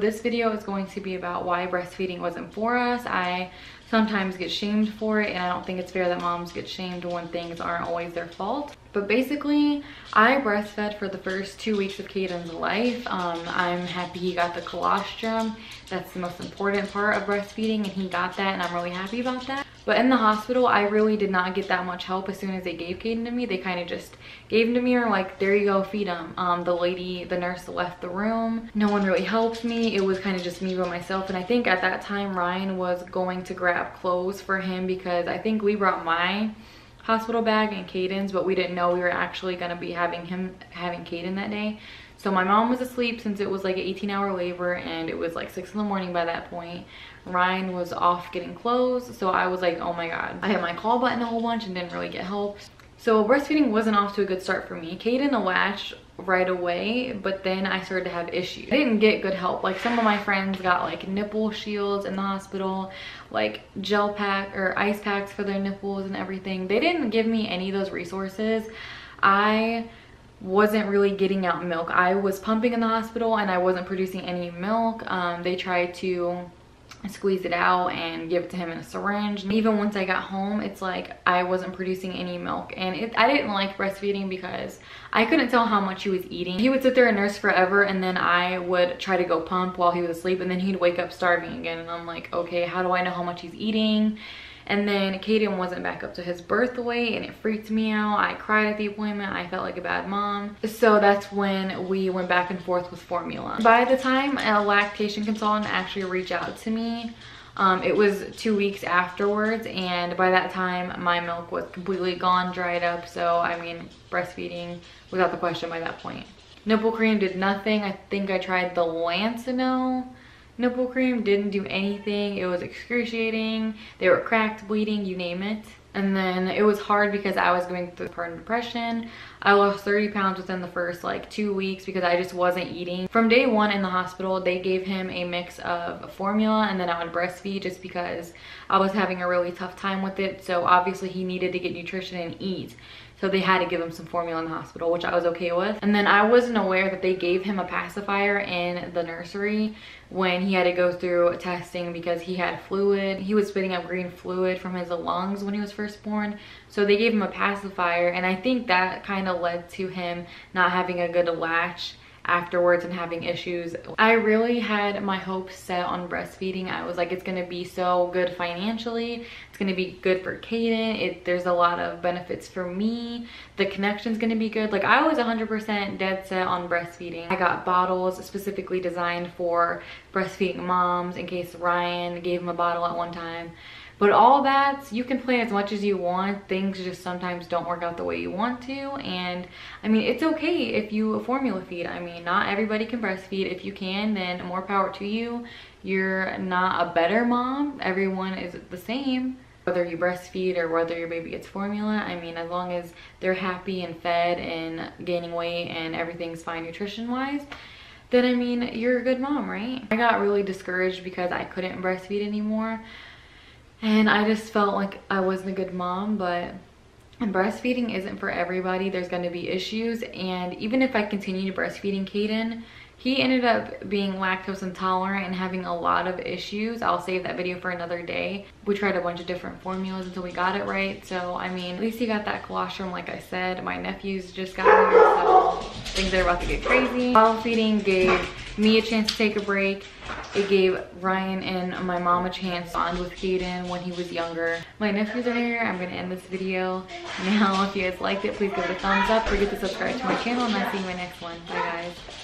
this video is going to be about why breastfeeding wasn't for us. I sometimes get shamed for it, and I don't think it's fair that moms get shamed when things aren't always their fault. But basically, I breastfed for the first 2 weeks of Kaiden's life. I'm happy he got the colostrum. That's the most important part of breastfeeding, and he got that, and I'm really happy about that. But in the hospital, I really did not get that much help as soon as they gave Kaiden to me. They kind of just gave him to me, or like, there you go, feed him. The nurse left the room. No one really helped me. It was kind of just me by myself. And I think at that time, Ryan was going to grab clothes for him because I think we brought my hospital bag and Kaiden's, but we didn't know we were actually going to be having Kaiden that day. So my mom was asleep since it was like an 18-hour labor, and it was like 6 in the morning by that point. Ryan was off getting clothes, so I was like, oh my god. I hit my call button a whole bunch and didn't really get help. So breastfeeding wasn't off to a good start for me. Kaiden latched right away, but then I started to have issues. I didn't get good help. Like, some of my friends got like nipple shields in the hospital, like gel pack or ice packs for their nipples and everything. They didn't give me any of those resources. I wasn't really getting out milk. I was pumping in the hospital and I wasn't producing any milk. They tried to squeeze it out and give it to him in a syringe. And even once I got home, it's like I wasn't producing any milk. And I didn't like breastfeeding because I couldn't tell how much he was eating. He would sit there and nurse forever, and then I would try to go pump while he was asleep, and then he'd wake up starving again. And I'm like, okay, how do I know how much he's eating? And then Kaiden wasn't back up to his birth weight, and it freaked me out. I cried at the appointment. I felt like a bad mom. So that's when we went back and forth with formula. By the time a lactation consultant actually reached out to me, it was 2 weeks afterwards, and by that time my milk was completely gone, dried up. So I mean, breastfeeding was out the question by that point. Nipple cream did nothing. I think I tried the Lancino nipple cream, didn't do anything. It was excruciating. They were cracked, bleeding, you name it. And then it was hard because I was going through postpartum depression. I lost 30 pounds within the first like 2 weeks because I just wasn't eating. From day one in the hospital, they gave him a mix of formula, and then I would breastfeed just because I was having a really tough time with it. So obviously he needed to get nutrition and eat. So they had to give him some formula in the hospital, which I was okay with. And then I wasn't aware that they gave him a pacifier in the nursery when he had to go through testing because he had fluid. He was spitting up green fluid from his lungs when he was first born. So they gave him a pacifier, and I think that kind of led to him not having a good latch afterwards and having issues. I really had my hopes set on breastfeeding. I was like, it's gonna be so good financially, it's gonna be good for Kaiden, there's a lot of benefits for me, the connection's gonna be good. Like, I was 100% dead set on breastfeeding. I got bottles specifically designed for breastfeeding moms in case Ryan gave him a bottle at one time. But all that, you can plan as much as you want. Things just sometimes don't work out the way you want to. And I mean, it's okay if you formula feed. I mean, not everybody can breastfeed. If you can, then more power to you. You're not a better mom. Everyone is the same. Whether you breastfeed or whether your baby gets formula, I mean, as long as they're happy and fed and gaining weight and everything's fine nutrition-wise, then I mean, you're a good mom, right? I got really discouraged because I couldn't breastfeed anymore. And I just felt like I wasn't a good mom, but breastfeeding isn't for everybody. There's going to be issues. And even if I continue breastfeeding Kaiden, he ended up being lactose intolerant and having a lot of issues. I'll save that video for another day. We tried a bunch of different formulas until we got it right. So, I mean, at least he got that colostrum, like I said. My nephews just got here, so things are about to get crazy. Bottle feeding gave me a chance to take a break. It gave Ryan and my mom a chance to bond with Kaiden when he was younger. My nephews are here. I'm going to end this video now. If you guys liked it, please give it a thumbs up. Forget to subscribe to my channel, and I'll see you in my next one. Bye, guys.